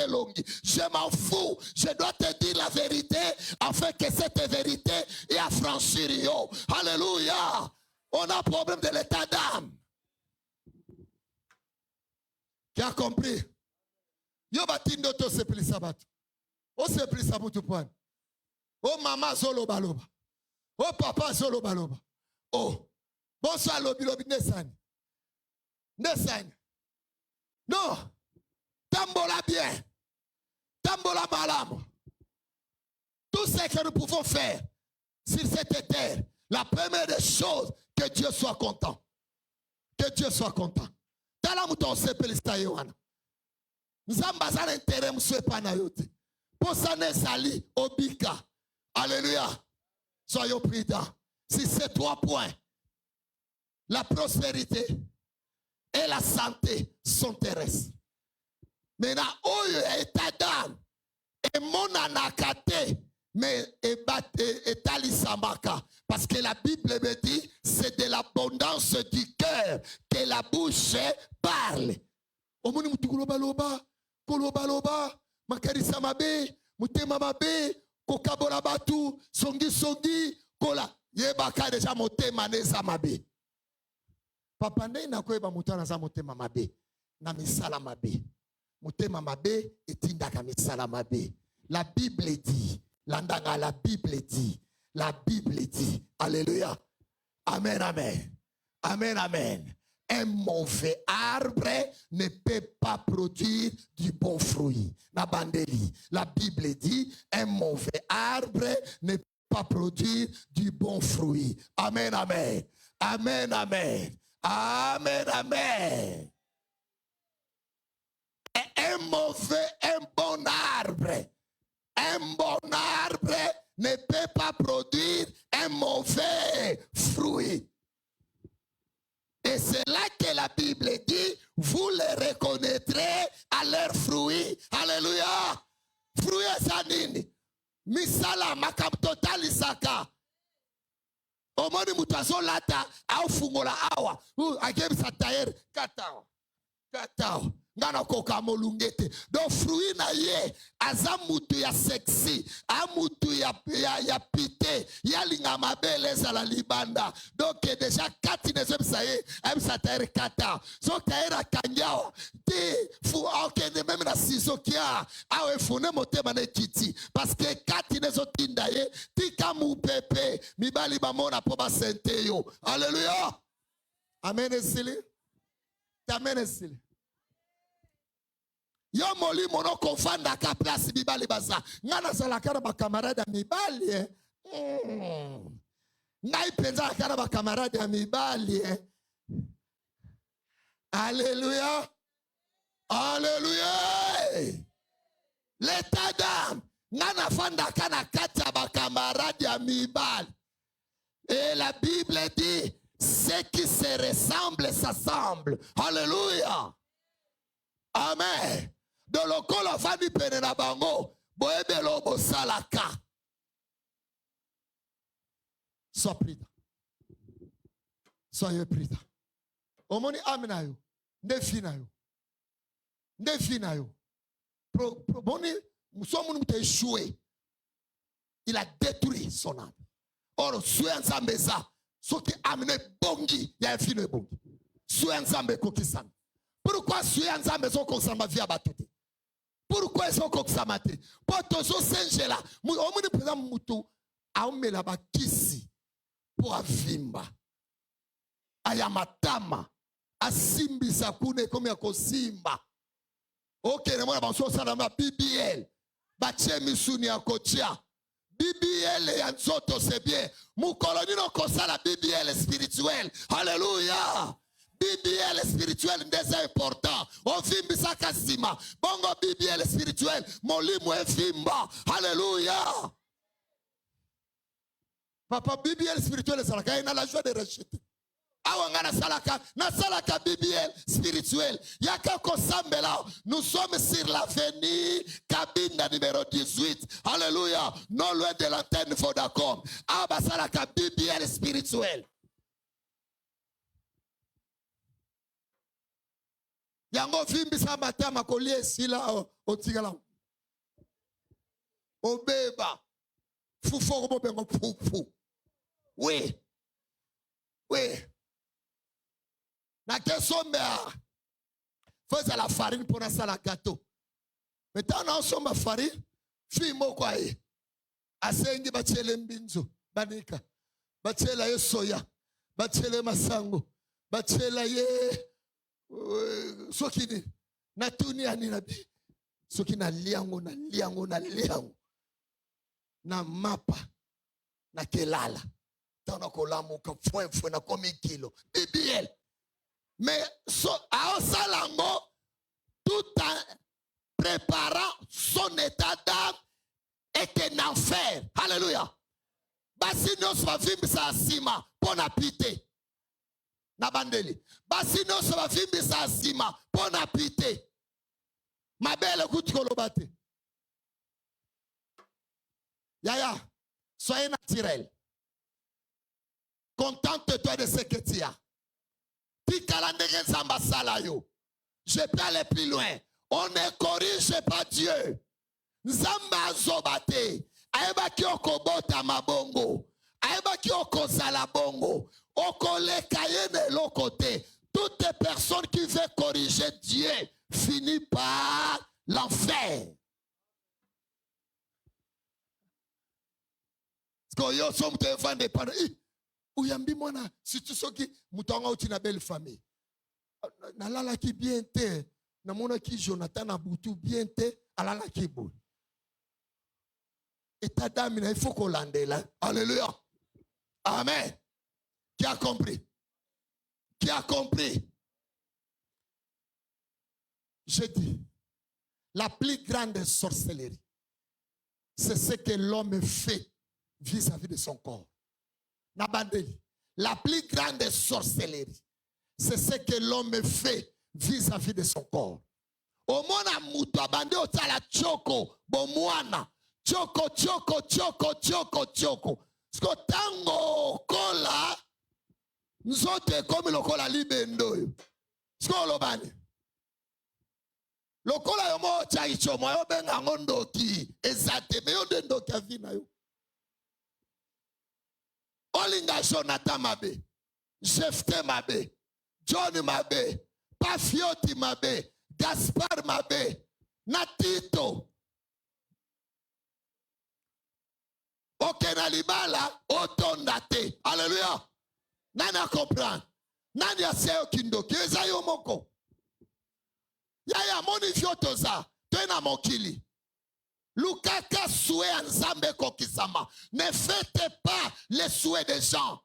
longi. Je m'en fous. Je dois te dire la vérité afin que cette vérité est affranchie. Alléluia. On a un problème de l'état d'âme. Qui a compris? Yo batindo to sepli sabat. O sepli sabutu point. O mama zolo baloba. O papa zolo baloba. Oh, bonsoir lobi nesani. Nesani. Non, tambola bien. Tambola malam. Tout ce que nous pouvons faire, sur cette terre, la première des choses, que Dieu soit content. Que Dieu soit content. Tala muto sepe lista yohana. Nzamba za l'intérêt mswe pana yote. Posa ne sali obika. Alléluia. Soyons prudents. Si ces 3 points, la prospérité et la santé sont terrestres. Maintenant, oyo etadam et mon anakate mais etalisamaka parce que la Bible me dit c'est de l'abondance du cœur que la bouche parle. Omoni mutukuloba loba, koloba loba, makarisa mabe, mutema mabe, kokabola batu, songi songi, kola yebaka deja motema neza mabe. Papa ndei nakoyeba mutana za motema mabe na misala mabe. Motema mabe etindaka misala mabe. La Bible dit, landanga la Bible dit, la Bible dit, alléluia. Amen, amen. Amen, amen. Un mauvais arbre ne peut pas produire du bon fruit. Nabandeli. La Bible dit, un mauvais arbre ne peut pas produire du bon fruit. Amen, amen. Amen, amen. Amen, amen. Un mauvais, un bon arbre. Un bon arbre ne peut pas produire un mauvais fruit. Et c'est là que la Bible dit, vous les reconnaîtrez à leurs fruits. Alléluia. Fruits sanini. Misala makam total isaka. Omoni mutazo lata au fungola awa. Agem satayer katao. Katao. Ngana koka molungete. Donc fruit na ye azamutu ya sexy, amutu ya pite, ya linga mabele za la libanda. Donc déjà kati ne zebsaye, ebsataire kata. So taera kanyawa. Te fu okende même na siso kia, awe fune motema ne kiti parce que kati ne zotinda ye, tika mu pepe, mibali bamona po ba sente yo. Alléluia. Amen esili. Amen esili. Yo moli mono kofanda ka place bibali baza. Ngana sala kana ba camarade mibali. Ngai penza kana ba camarade mibali. Alléluia. Alléluia. L'état d'âme. Ngana fanda kana kata ba camarade mibali. Et la Bible dit, ceux qui se ressemblent s'assemblent. Alléluia. Amen. De lokolo fami pene na bango boebelo bosalaka. Sois prudent. Soyez prudent. Omoni amina yo. Ndefina yo. Ndefina yo. Moni musomuni mute échoué. Il a détruit son âme. Or soin zambeza soki amine bongi ya fino bongi. Soin zambe kokisana. Pourquoi soin zambe so kokisana via batute? Pourquoi ils ont koksamate? Poto so senjela. Omuni pesa mutu aumela bakisi pour avimba. Ayamatama asimbi sakune comme yakosimba. OK, na mwana banso salama BBL. Bache misuni akochia. BBL ya nzoto c'est bien. Mukoloni no kosala BBL spirituel. Alléluia. BBL spirituel c'est important. On vimbi sakasima. Bongo BBL spirituel. Molimu evimba. Alléluia. Papa BBL spirituel salaka ina la joie de racheter. Awangana salaka na salaka BBL spirituel. Yaka kosambela. Nous sommes sur l'avenue Kabinda numéro 18. Alléluia. Non loin de l'antenne Vodacom. Aba salaka BBL spirituel. Yango vimbi sa matama kolie sila otigala. Obeba. Fufo ko bengo fufu. Oui. Oui. Na kesombe faisait la farine pour ça la gâteau. Maintenant on somba farine, fi moko aye. Asengi bachele mbinzo, banika. Bachela ye soya, bachele masango, bachela ye sokini. Na tuni ani na bi. Sokina liango na liango na liango. Na mapa na kelala tana kolamuka fwe na komi kilo BBL mais ao salango tout en préparant son état d'âme est un enfer. Alléluia. Basi nyonso bavimbisa asima pona pite na bandeli. Basi nyonso bavimbisa asima pona pite. Mabele kuti koloba te. Yaya, soyez naturel. Contente-toi de ce que tu as. Tikala ndenge nzamba sala yo. Je peux aller plus loin. On ne corrige pas Dieu. Nzamba azobate. Aeba ki okobota mabongo. Aeba ki okozala bongo. Okoleka yene lokote. Toute personne qui veut corriger Dieu finit par l'enfer. Parce que yo sommes devant des parents. Uyambi mwana si tu soki mutonga uti na belle famille. Nalala ki bien te. Namona ki Jonathan na butu bien te. Alala ki boule. Et ta dame, il faut qu'on l'ande là. Alléluia. Amen. Qui a compris? Qui a compris? Je dis, la plus grande sorcellerie, c'est ce que l'homme fait vis-à-vis de son corps. Nabandeli. La plus grande sorcellerie, c'est ce que l'homme fait vis-à-vis de son corps. Au mona mutu abande otala choko bomwana. Choko. Tango kola nzote komi lokola libendo yo. Sko lobani. Lokola yo mo chaicho mo yo benga ngondoki ezate me yo ndoki avina yo. Olinga Jonathan mabe, Jefte mabe, John mabe, Pafioti mabe, Gaspard mabe, Natito. Okena libala otondate. Alléluia. Nani a comprendre? Nani a seyo kindoki eza yo moko. Yaya moni fiotoza tena mokili. Lukaka souhait anzambe kokisama. Ne faites pas les souhaits des gens.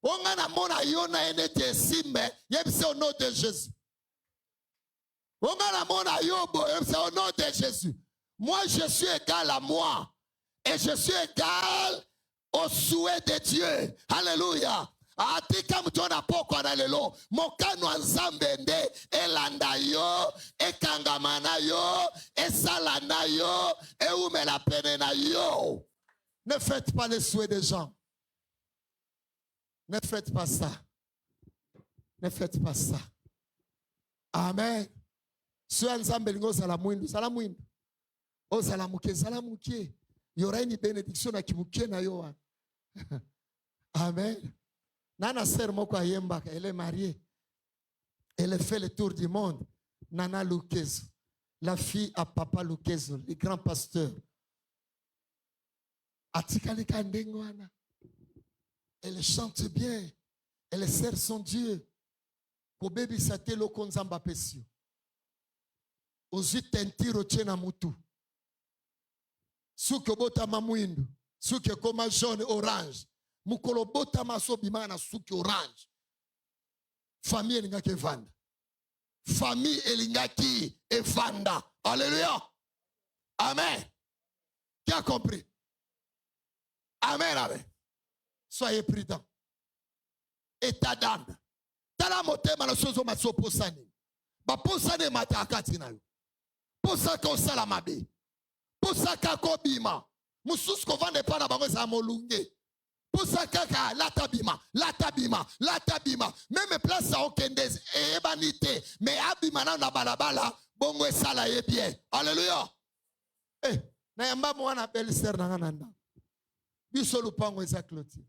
Ongana mona yona enete simbe yebse au nom de Jésus. Ongana mona yobo yebse au nom de Jésus. Moi je suis égal à moi. Et je suis égal au souhait de Dieu. Alléluia. Atika mtona poko na lelo. Mokano anzambe nde elanda yo, ekangamana yo, esalana yo, eumela pene na yo. Ne faites pas les souhaits des gens. Ne faites pas ça. Ne faites pas ça. Amen. Souhait anzambe lingo salamuindu, salamuindu. O salamuke, salamuke. Il y aura une bénédiction à kimukie na yo. Amen. Nana sœur moko ayembaka, elle est mariée. Elle fait le tour du monde. Nana Lukezo, la fille à papa Lukezo, le grand pasteur. Atikalika ndengwana. Elle chante bien. Elle sert son Dieu. Pour baby sate lo konzamba pesio. Ozi tentiro chena mutu. Suke bota mamwindu, suke koma jaune orange, mukolo bota maso bimana suke orange. Famille elingaki evanda. Famille elingaki evanda. Alléluia. Amen. Qui a compris? Amen, amen. Soyez prudents. État d'âme. Tala motema na sozo maso posani. Ba posane mata akati na yo. Posaka osala mabe. Posaka kobima. Mususu kovande pa na bango za molunge. Posaka ka latabima. Même place a okendez ebanite. Mais abima na balabala. Bongo esala ye bien. Alléluia. Eh, na yamba mwana belle sœur na nanda. Biso lupango eza clôture.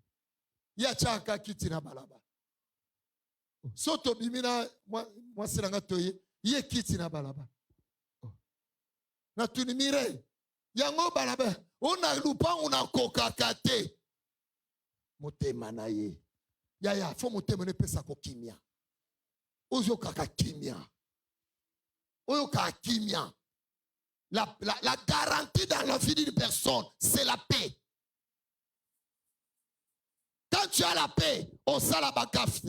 Ya chaka kiti na balabala. Soto bimina mwa siranga toye. Ye kiti na balabala. Na tunimire. Yango balaba. Una lupango na kokakate. Motema na ye. Ya, fo motema ne pesa ko kimia. Ozo kaka kimia. Oyo kaka kimia. La garantie dans la vie d'une personne, c'est la paix. tu as la paix, on s'en la bagafte.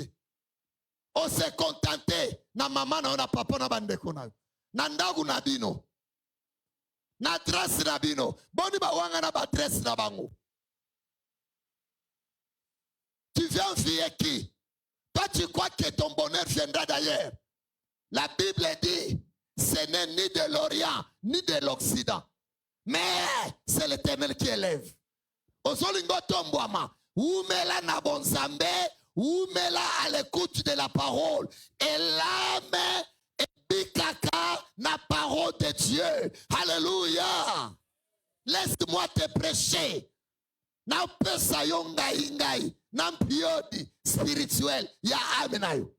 On s'est contenté. Na maman na papa na bandeko na. Na ndagu na bino. Na dress na bino. Boni ba wanga na ba dress na bango. Tu viens envier qui? Toi tu crois que ton bonheur viendra d'ailleurs. La Bible dit, ce n'est ni de l'Orient, ni de l'Occident. Mais c'est l'Éternel qui élève. Osolingo tombouama. Ou mela na bonzambe. Ou mela à l'écoute de la parole. Et l'âme est bikaka na parole de Dieu. Alléluia. Laisse-moi te prêcher. Na pesa yonga ingai. Na piodi spirituel. Ya amenayo.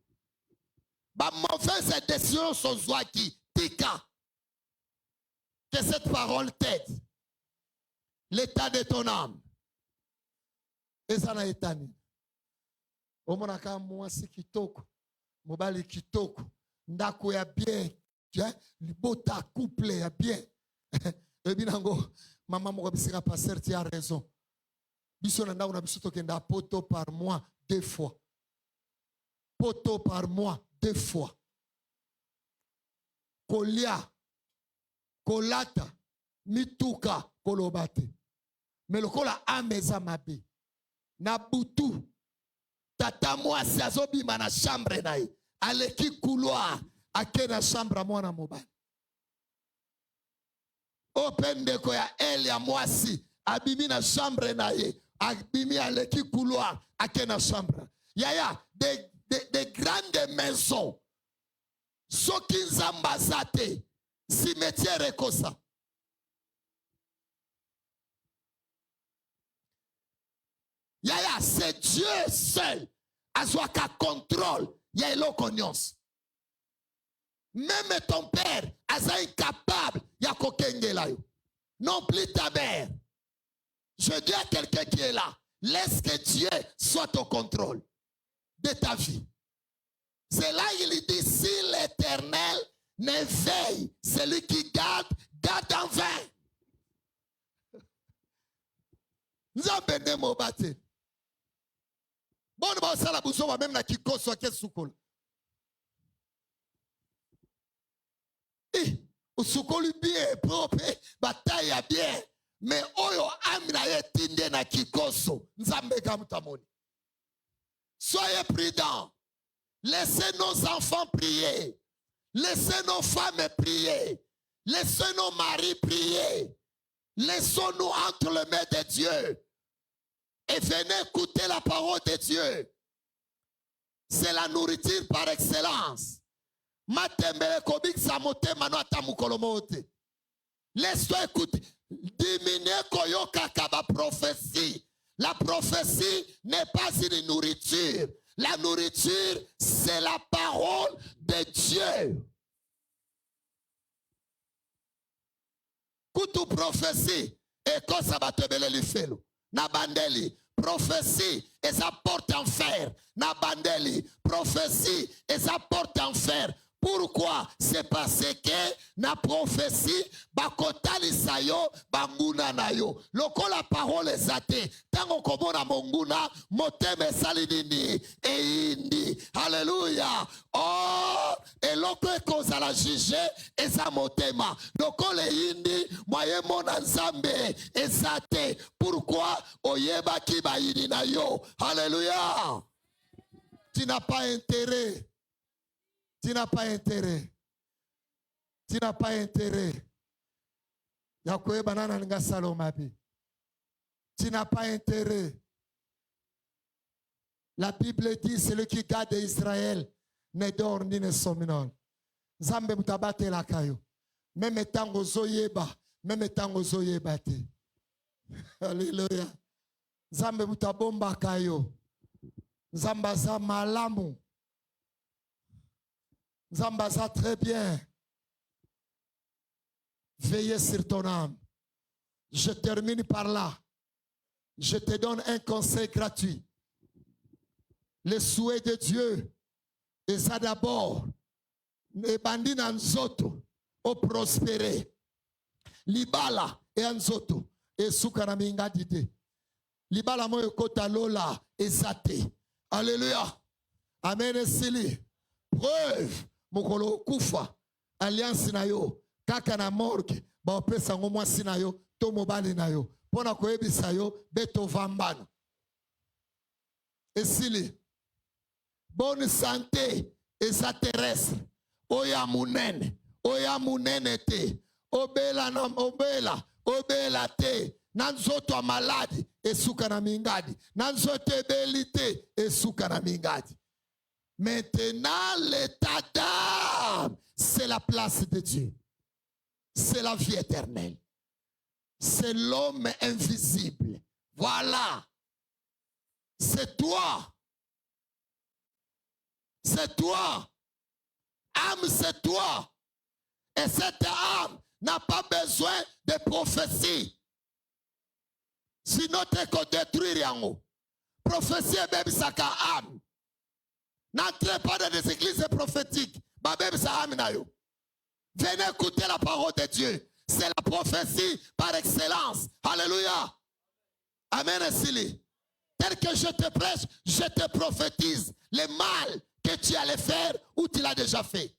Ba mauvaise décision sont zoaki. Tika. Que cette parole t'aide. L'état de ton âme. Et ça n'a été ni. Omonaka mwasi kitoko. Mobali kitoko. Ndako ya bien. Libota couple ya bien. Ebinango. Maman moko bisika pasteur tu as raison. Biso nanda una biso tokenda poto par mois 2 fois. Poto par mois 2 fois. Kolia. Kolata. Mituka. Kolobate. Mais le kola ameza mabe. Na butu. Tata mwasi azobima na chambre nae. Aleki couloir. Ake na chambre mwana mobali. Opendeko ya ele ya mwasi. Abimi na chambre nae. Abimi aleki couloir. Ake na chambre. Yaya. Des grandes maisons. Soki nzamba zate. Cimetière kosa. Yaya, c'est Dieu seul. Azwaka contrôle. Yaya l'oconions. Même ton père, Aza incapable. Yako kengela yo. Non plus ta mère. Je dis à quelqu'un qui est là. Laisse que Dieu soit au contrôle de ta vie. C'est là qu'il dit, si l'Éternel ne veille, celui qui garde, garde en vain. Nous avons béni mon bâti. Bon, nous allons la bouson, même la qui cause soit qu'elle soukol. Eh, au soukol bien propre, bataille bien. Mais oyo amina ye tinde na kikoso. Nzambe kamutamoni. Soyez prudents. Laissez nos enfants prier. Laissez nos femmes prier. Laissez nos maris prier. Laissons-nous entre les mains de Dieu. Et venez écouter la parole de Dieu. C'est la nourriture par excellence. Laisse-toi écouter. Diminue koyoka kaba prophétie. La prophétie n'est pas une nourriture. La nourriture, c'est la parole de Dieu. Kutu prophétie. Et quand ça va te belle le felo. Na bandeli. Prophétie. Et ça porte en fer. Na bandeli. Prophétie. Et ça porte en fer. Pourquoi? C'est parce que na prophétie bakotali sayo banguna nayo. Loko la parole est zate. Tango komona monguna moteme salinini e indi. Alléluia. Oh, et loko ekoza la juge et sa motema. Loko le indi moye mona nzambe ezate. Pourquoi? Oyeba ki ba indi na yo. Alléluia. Tu n'as pas intérêt. Tu n'as pas intérêt. Tu n'as pas intérêt. Tu n'as pas intérêt. La Bible dit, celui qui garde Israël ne dort ni ne somnole. Zambe mutabate la kayo. Même tango zoyeba. Même tango zoyeba te. Alléluia. Zambe mutabomba kayo. Zambaza malamu. Zambaza très bien. Veillez sur ton âme. Je termine par là. Je te donne un conseil gratuit. Le souhait de Dieu est ça d'abord. Les bandits n'anzoto au prospérer. Libala et anzoto et soukanaminga dite. Libala moyo kota lola ezate. Alléluia. Amen esili. Preuve. Mokolo kufa. Alliance na yo. Kaka na morgue. Ba opesa ngo mwasi na yo. To mobali na yo. Pona koyebisa yo. Beto vambana. Esili. Bonne santé. Eza terrestre. Oya munene. Oya munene te. Obela na obela. Obela te. Nanzoto malade. Esuka na mingadi. Nanzoto ebelite. Esuka na mingadi. Maintenant, l'état d'âme, c'est la place de Dieu. C'est la vie éternelle. C'est l'homme invisible. Voilà. C'est toi. C'est toi. Âme, c'est toi. Et cette âme n'a pas besoin de prophétie. Sinon, tu es détruire en haut. Prophétie est même sa âme. N'entrez pas dans des églises prophétiques. Venez écouter la parole de Dieu. C'est la prophétie par excellence. Alléluia. Amen. Tel que je te prêche, je te prophétise le mal que tu allais faire ou tu l'as déjà fait.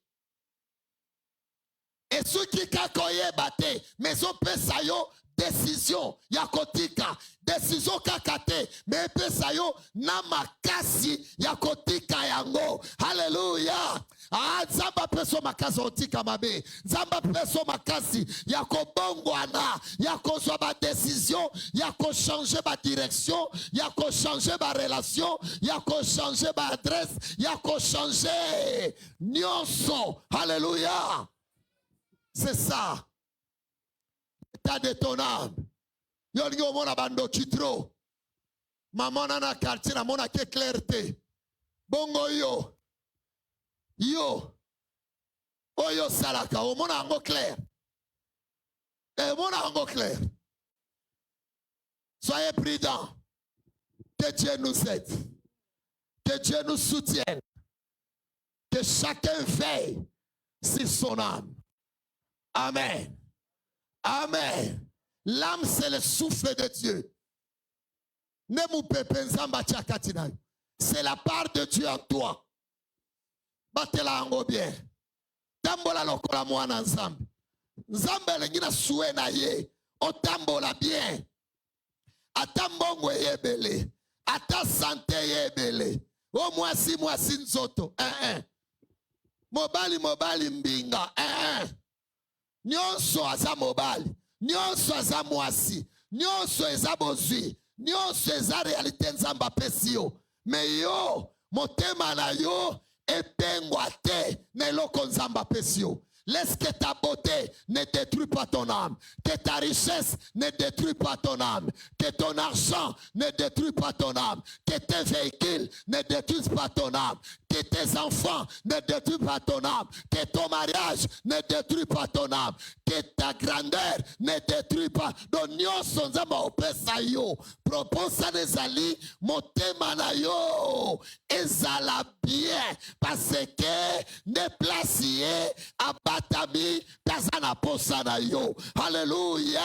Et ceux qui kakoye bate, mais on peut sayo décision yakotika, décision kakate, mais peut sayo namakasi yakotika yango. Alléluia. Ah, zamba peso makasi otika mabe, zamba peso makasi yakobongwana, yakozwa ba décision, yako changer ba direction, yako changer ba relation, yako changer ba adresse, yako changer nyonso. Alléluia. C'est ça. L'état de ton âme. Yo mona bando kitro. Maman na quartier na mona ke clarté. Bongo yo. Yo. Oyo salaka o mona ango clair. Mona ango clair. Soyez prudents. Que Dieu nous aide. Que Dieu nous soutienne. Que chacun veille sur son âme. Amen. Amen. L'âme, c'est le souffle de Dieu. C'est la part de Dieu en toi. Batela ango bien. Tambola lokola mwana nzambe. Nzambe lengina suwe na ye. Otambola bien. Ata mbongo yebele. Ata sante yebele. O mwasi nzoto. Mobali mbinga. Nyonso aza mobali, nyonso aza mwasi, nyonso eza bozwi, nyonso eza realite nzamba pesi yo. Me yo, motema na yo, epengwa te, na eloko nzamba pesi yo. Laisse que ta beauté ne détruise pas ton âme. Que ta richesse ne détruise pas ton âme. Que ton argent ne détruise pas ton âme. Que tes véhicules ne détruisent pas ton âme. Que tes enfants ne détruisent pas ton âme. Que ton mariage ne détruise pas ton âme. Que ta grandeur ne détruise pas. Donc, nyonso nzamba opesa yo. Proposa nezali motema na yo. Ezala bien. Parce que ne placier à Batami, Tazana Posana yo. Alléluia.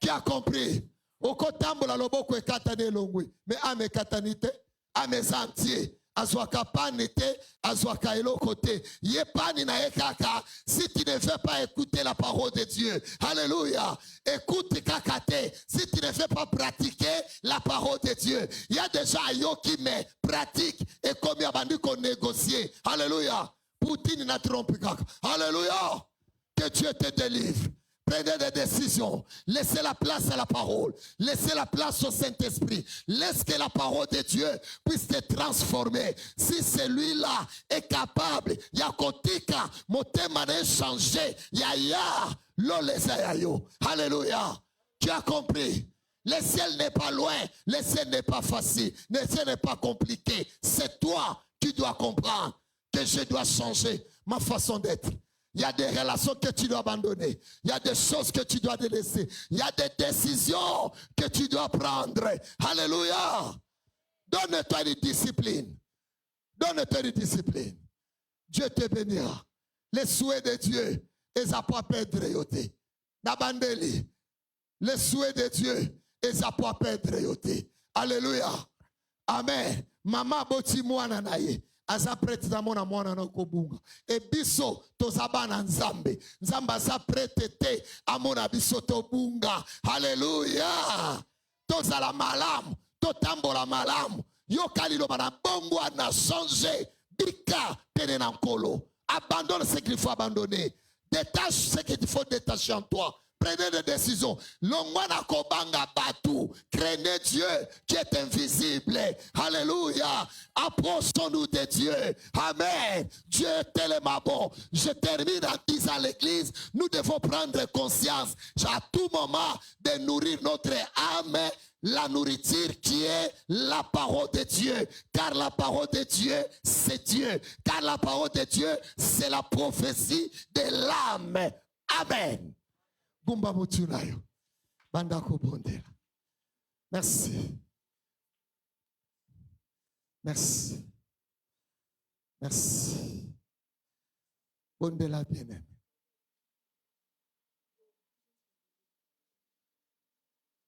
Qui a compris? Okotambola loboko ekatane longwe. Mais ame katanite, ame zantier. Azwaka panite, azwaka elokote. Yepani na ekaka. Si tu ne veux pas écouter la parole de Dieu. Alléluia. Écoute kakate. Si tu ne veux pas pratiquer la parole de Dieu. Il y a déjà yo qui me pratique. Et comme il y a bandu qu'on négocie. Alléluia. Poutine n'a trompé. Alléluia. Que Dieu te délivre. Prenez des décisions. Laissez la place à la parole. Laissez la place au Saint-Esprit. Laisse que la parole de Dieu puisse te transformer. Si celui-là est capable, yakotika, motema ne changer, yaya, lolezayayo. Alléluia. Tu as compris? Le ciel n'est pas loin. Le ciel n'est pas facile. Le ciel n'est pas compliqué. C'est toi qui dois comprendre que je dois changer ma façon d'être. Il y a des relations que tu dois abandonner. Il y a des choses que tu dois délaisser. Il y a des décisions que tu dois prendre. Alléluia. Donne-toi une discipline. Donne-toi une discipline. Dieu te bénira. Les souhaits de Dieu, ils n'ont pas perdre. N'abandeli. Les souhaits de Dieu, eza po perdre yo te. Alléluia. Amen. Mama boti mwana na ye. Aza prête na mwana na kobunga. E biso tozaba na nzambe. Nzamba aza prête te amona biso tobunga. Alléluia. Tozala malamu. Totambola malamu. Yo kalilo bana bongo na changer. Bika tene na nkolo. Abandonne ce qu'il faut abandonner. Détache ce qu'il faut détacher en toi. Prenez des décisions. Longwana kobanga batu. Craignez Dieu qui est invisible. Alléluia. Approchons-nous de Dieu. Amen. Dieu est tellement bon. Je termine en disant à l'église, nous devons prendre conscience à tout moment de nourrir notre âme. La nourriture qui est la parole de Dieu. Car la parole de Dieu, c'est Dieu. Car la parole de Dieu, c'est la prophétie de l'âme. Amen. Gumba mutunayo. Bandako bondela. Merci. Merci. Merci. Bondela bien-aimé.